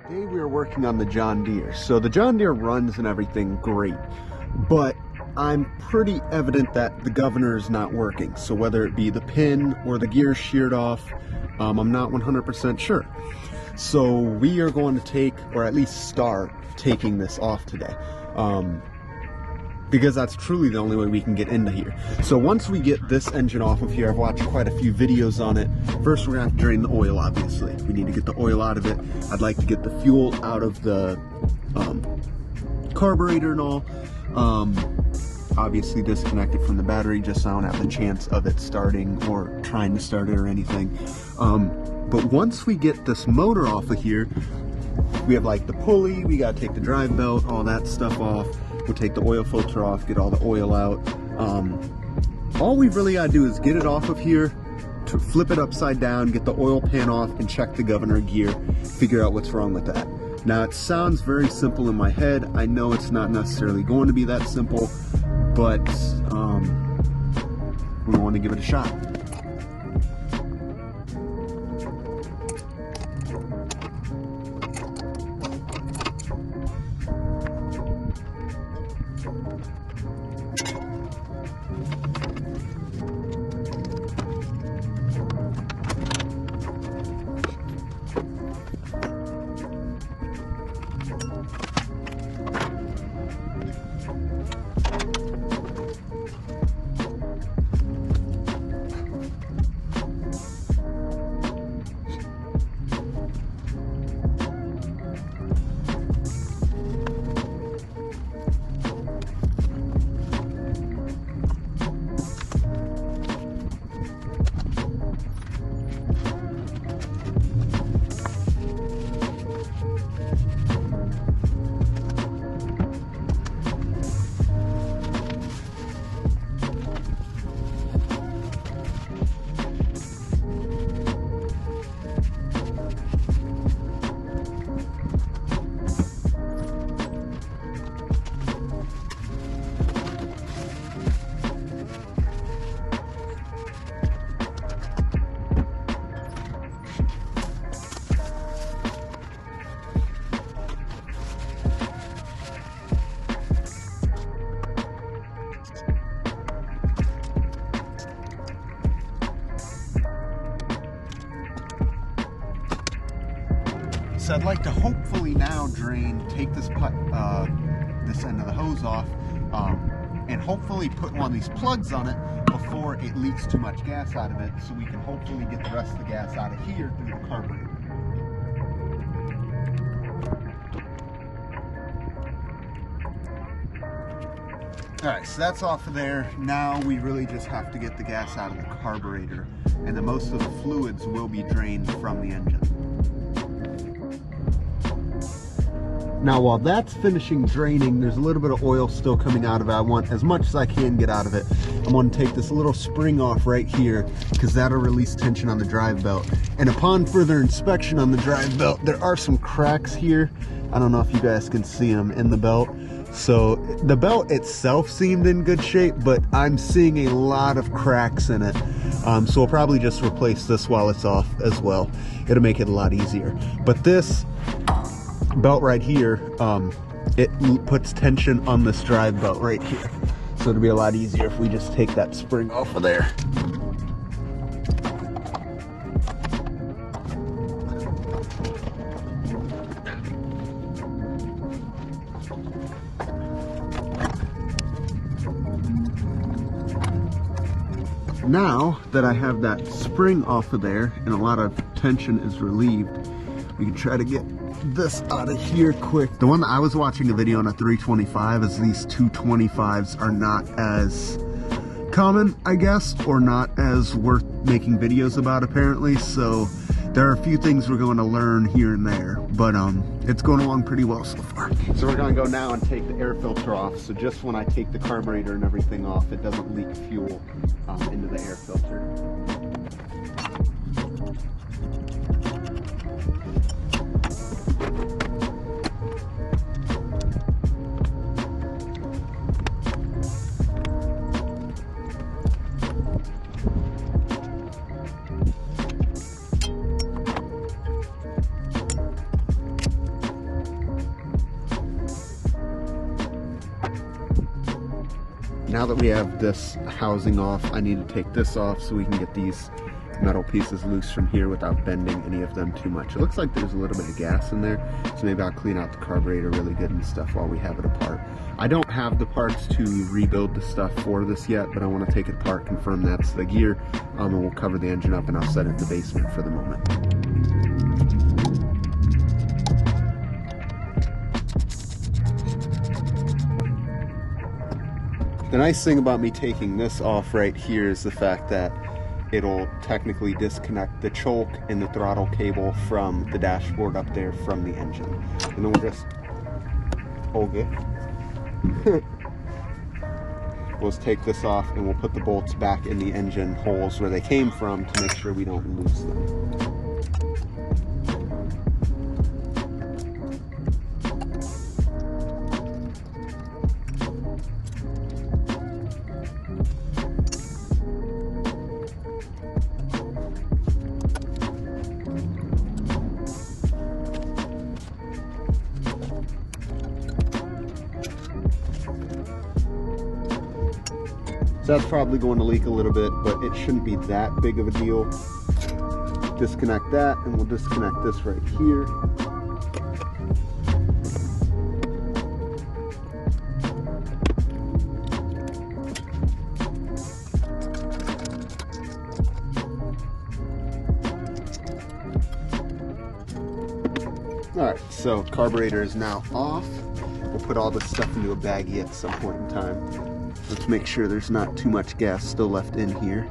Today we are working on the John Deere. So the John Deere runs and everything great, but I'm pretty evident that the governor is not working. So whether it be the pin or the gear sheared off, I'm not 100% sure. So we are going to take, or at least start taking this off today. Because that's truly the only way we can get into here. So once we get this engine off of here, I've watched quite a few videos on it. First, we're gonna have to drain the oil, obviously. We need to get the oil out of it. I'd like to get the fuel out of the carburetor and all. Obviously disconnect it from the battery just so I don't have the chance of it starting or trying to start it or anything. But once we get this motor off of here, we have like the pulley, we gotta take the drive belt, all that stuff off. We'll take the oil filter off, get all the oil out. All we really gotta do is get it off of here, to flip it upside down, get the oil pan off, and check the governor gear, figure out what's wrong with that. Now it sounds very simple in my head. I know it's not necessarily going to be that simple, but we want to give it a shot. So I'd like to hopefully now take this this end of the hose off, and hopefully put one of these plugs on it before it leaks too much gas out of it, so we can hopefully get the rest of the gas out of here through the carburetor. Alright, so that's off of there. Now we really just have to get the gas out of the carburetor, and then most of the fluids will be drained from the engine. Now while that's finishing draining, there's a little bit of oil still coming out of it. I want as much as I can get out of it. I'm going to take this little spring off right here because that'll release tension on the drive belt. And upon further inspection on the drive belt, there are some cracks here. I don't know if you guys can see them in the belt. So the belt itself seemed in good shape, but I'm seeing a lot of cracks in it. So we'll probably just replace this while it's off as well. It'll make it a lot easier. But this belt right here, it puts tension on this drive belt right here. So it'll be a lot easier if we just take that spring off of there. Now that I have that spring off of there and a lot of tension is relieved, we can try to get this out of here quick. The one that I was watching a video on a 325 is these 225s are not as common, I guess, or not as worth making videos about apparently. So there are a few things we're going to learn here and there, but it's going along pretty well so far. So we're going to go now and take the air filter off. So just when I take the carburetor and everything off, it doesn't leak fuel into the air filter. now that we have this housing off, I need to take this off so we can get these metal pieces loose from here without bending any of them too much. It looks like there's a little bit of gas in there, so maybe I'll clean out the carburetor really good and stuff while we have it apart. I don't have the parts to rebuild the stuff for this yet, but I want to take it apart, confirm that's the gear, and we'll cover the engine up and I'll set it in the basement for the moment. The nice thing about me taking this off right here is the fact that it'll technically disconnect the choke and the throttle cable from the dashboard up there from the engine. And then we'll just hold it. We'll just take this off and we'll put the bolts back in the engine holes where they came from to make sure we don't lose them. So that's probably going to leak a little bit, but it shouldn't be that big of a deal. Disconnect that, and we'll disconnect this right here. Alright, so carburetor is now off. We'll put all this stuff into a baggie at some point in time. Let's make sure there's not too much gas still left in here.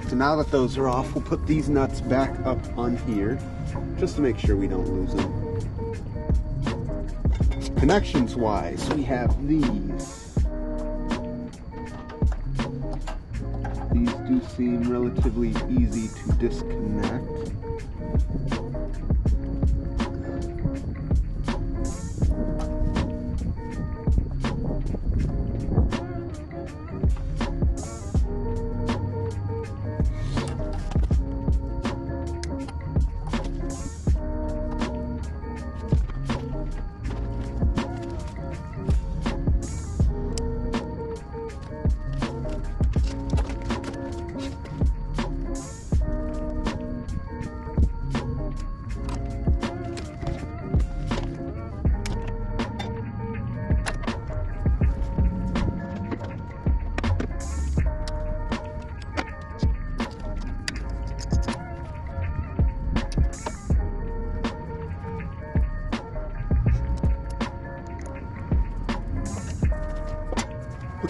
So now that those are off, we'll put these nuts back up on here just to make sure we don't lose them. Connections wise, we have these. These do seem relatively easy to disconnect.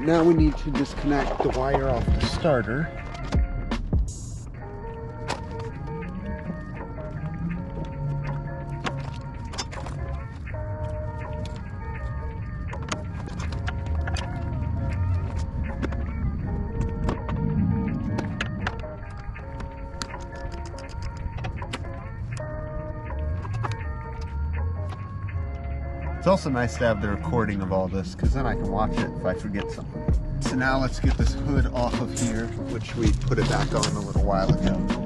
Now we need to disconnect the wire off the starter. It's also nice to have the recording of all this, because then I can watch it if I forget something. So now let's get this hood off of here, which we put it back on a little while ago.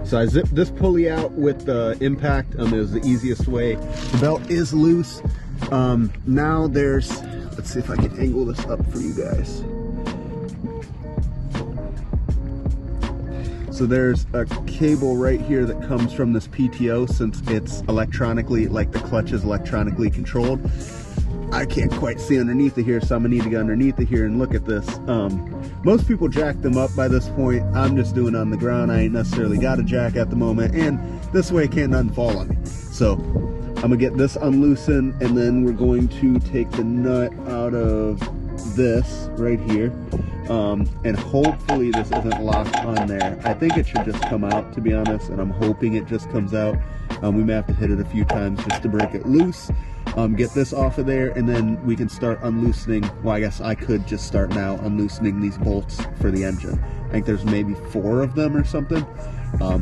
So I zipped this pulley out with the impact. It was the easiest way. The belt is loose. Now there's, let's see if I can angle this up for you guys. So there's a cable right here that comes from this PTO, since it's electronically, like the clutch is electronically controlled. I can't quite see underneath of here, so I'm gonna need to go underneath of here and look at this. Most people jack them up by this point. I'm just doing it on the ground. I ain't necessarily got a jack at the moment, and this way can't nothing fall on me. So I'm gonna get this unloosened, and then we're going to take the nut out of this right here, and hopefully this isn't locked on there. I think it should just come out, to be honest, and I'm hoping it just comes out. We may have to hit it a few times just to break it loose. Get this off of there, and then we can start unloosening. Well, I guess I could just start now unloosening these bolts for the engine. I think there's maybe 4 of them or something.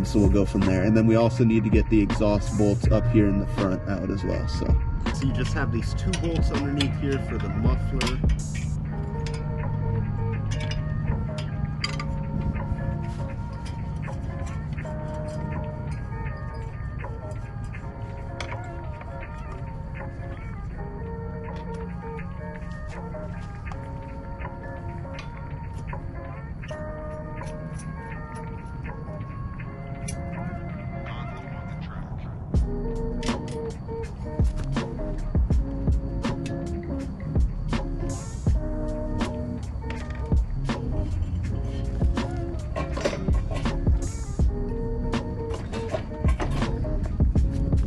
So we'll go from there. And then we also need to get the exhaust bolts up here in the front out as well. So you just have these 2 bolts underneath here for the muffler.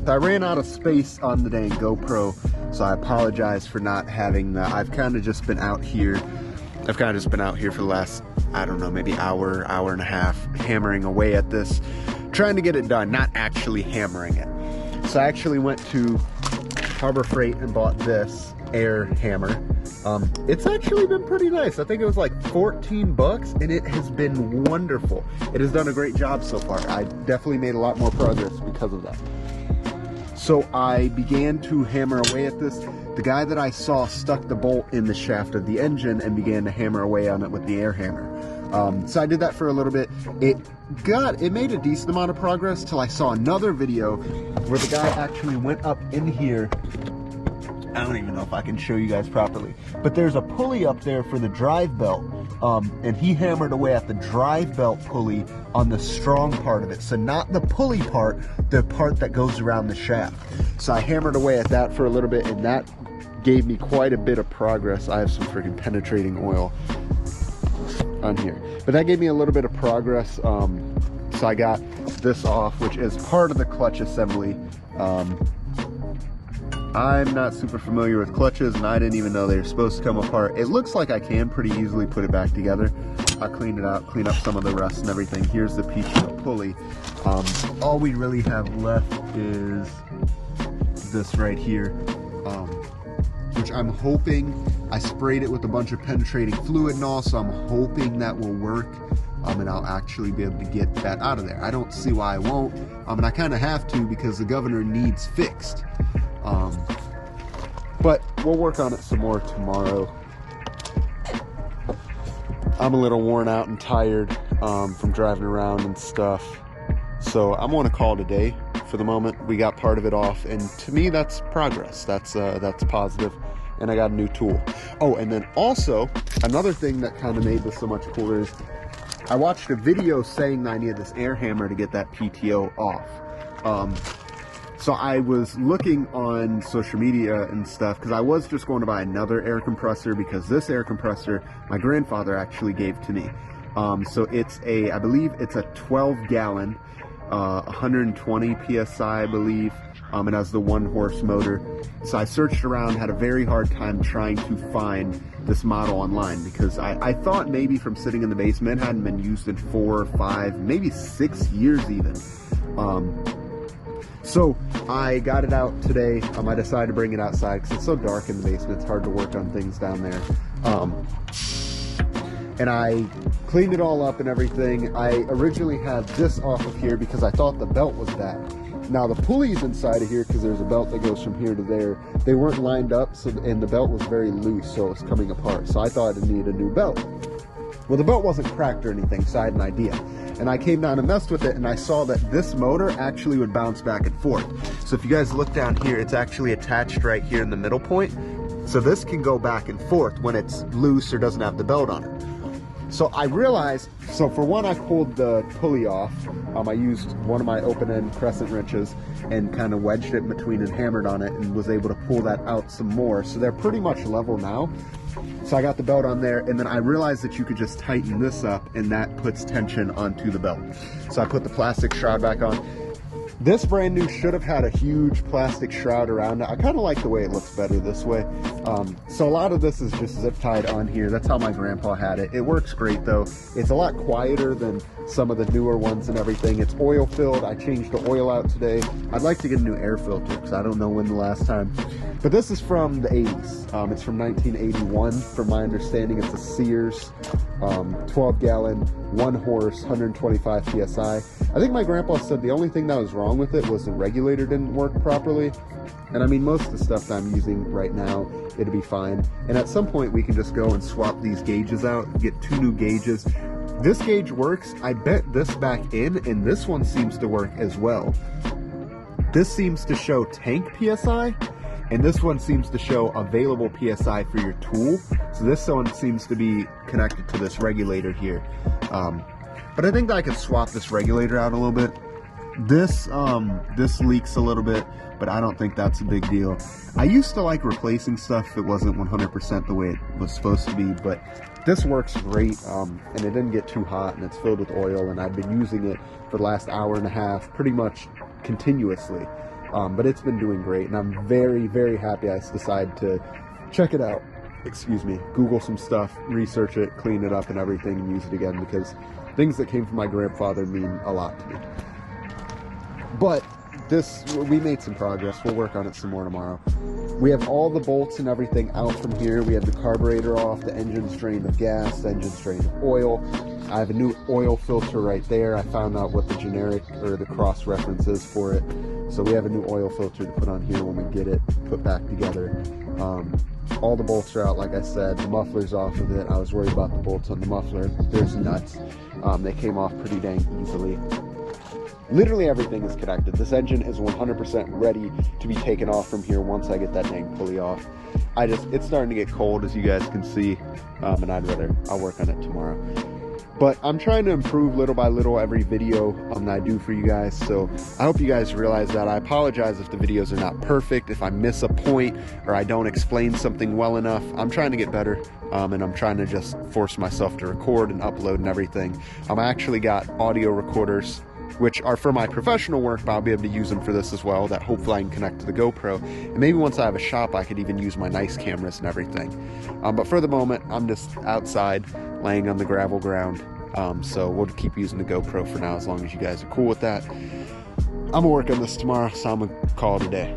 I ran out of space on the dang GoPro, so I apologize for not having that. I've kind of just been out here for the last, I don't know, maybe hour and a half, hammering away at this, trying to get it done, not actually hammering it. So I actually went to Harbor Freight and bought this air hammer. It's actually been pretty nice. I think it was like 14 bucks, and it has been wonderful. It has done a great job so far. I definitely made a lot more progress because of that. So I began to hammer away at this. The guy that I saw stuck the bolt in the shaft of the engine and began to hammer away on it with the air hammer. So I did that for a little bit. It made a decent amount of progress till I saw another video where the guy actually went up in here. I don't even know if I can show you guys properly, but there's a pulley up there for the drive belt, and he hammered away at the drive belt pulley on the strong part of it. So not the pulley part, the part that goes around the shaft. So I hammered away at that for a little bit, and that gave me quite a bit of progress. I have some freaking penetrating oil on here, but that gave me a little bit of progress. So I got this off, which is part of the clutch assembly. I'm not super familiar with clutches, and I didn't even know they were supposed to come apart. It looks like I can pretty easily put it back together. I'll clean it out, clean up some of the rust and everything. Here's the PTO pulley. All we really have left is this right here, which I'm hoping, I sprayed it with a bunch of penetrating fluid and all, so I'm hoping that will work. And I'll actually be able to get that out of there. I don't see why I won't, and I kind of have to because the governor needs fixed. But we'll work on it some more tomorrow. I'm a little worn out and tired from driving around and stuff, so I'm going to call it a day for the moment. We got part of it off, and to me that's progress. That's positive, and I got a new tool. Oh, and then also another thing that kind of made this so much cooler is I watched a video saying that I needed this air hammer to get that PTO off. So I was looking on social media and stuff, because I was just going to buy another air compressor, because this air compressor my grandfather actually gave to me. So it's I believe it's a 12-gallon, 120 PSI, I believe. It has the 1-horse motor. So I searched around, had a very hard time trying to find this model online, because I thought maybe from sitting in the basement it hadn't been used in 4 or 5, maybe 6 years even. So I got it out today. I decided to bring it outside because it's so dark in the basement. It's hard to work on things down there. And I cleaned it all up and everything. I originally had this off of here because I thought the belt was bad. Now the pulleys inside of here, because there's a belt that goes from here to there, they weren't lined up, and the belt was very loose, so it was coming apart. So I thought it needed a new belt. Well, the belt wasn't cracked or anything, so I had an idea. And I came down and messed with it, and I saw that this motor actually would bounce back and forth. So if you guys look down here, it's actually attached right here in the middle point. So this can go back and forth when it's loose or doesn't have the belt on it. So I realized, so for one, I pulled the pulley off. I used one of my open-end crescent wrenches and kind of wedged it in between and hammered on it and was able to pull that out some more. So they're pretty much level now. So I got the belt on there, and then I realized that you could just tighten this up and that puts tension onto the belt. So I put the plastic shroud back on. This brand new should have had a huge plastic shroud around it. I kind of like the way it looks better this way. So a lot of this is just zip tied on here. That's how my grandpa had it. It works great though. It's a lot quieter than some of the newer ones and everything. It's oil filled. I changed the oil out today. I'd like to get a new air filter because I don't know when the last time. But this is from the 80s. It's from 1981. From my understanding, it's a Sears 12-gallon, 1 horse, 125 PSI. I think my grandpa said the only thing that was wrong with it was the regulator didn't work properly. And I mean, most of the stuff that I'm using right now, it'll be fine. And at some point we can just go and swap these gauges out, get 2 new gauges. This gauge works. I bent this back in and this one seems to work as well. This seems to show tank PSI and this one seems to show available PSI for your tool. So this one seems to be connected to this regulator here. But I think that I could swap this regulator out a little bit. This leaks a little bit, but I don't think that's a big deal. I used to like replacing stuff if it wasn't 100% the way it was supposed to be, but this works great, and it didn't get too hot, and it's filled with oil, and I've been using it for the last hour and a half pretty much continuously. But it's been doing great, and I'm very, very happy I decided to check it out. Excuse me, Google some stuff, research it, clean it up and everything, and use it again, because things that came from my grandfather mean a lot to me. But we made some progress. We'll work on it some more tomorrow. We have all the bolts and everything out from here. We have the carburetor off, the engine's drained of gas, the engine's drained of oil. I have a new oil filter right there. I found out what the generic or the cross reference is for it. So we have a new oil filter to put on here when we get it put back together. All the bolts are out, like I said. The muffler's off of it. I was worried about the bolts on the muffler. There's nuts. They came off pretty dang easily. Literally everything is connected. This engine is 100% ready to be taken off from here once I get that dang pulley off. It's starting to get cold, as you guys can see, and I'll work on it tomorrow. But I'm trying to improve little by little every video that I do for you guys, so I hope you guys realize that. I apologize if the videos are not perfect, if I miss a point or I don't explain something well enough. I'm trying to get better, and I'm trying to just force myself to record and upload and everything. I actually got audio recorders, which are for my professional work, but I'll be able to use them for this as well, that hopefully I can connect to the GoPro. And maybe once I have a shop, I could even use my nice cameras and everything. But for the moment, I'm just outside, laying on the gravel ground. So we'll keep using the GoPro for now, as long as you guys are cool with that. I'm gonna work on this tomorrow, so I'm gonna call it a day.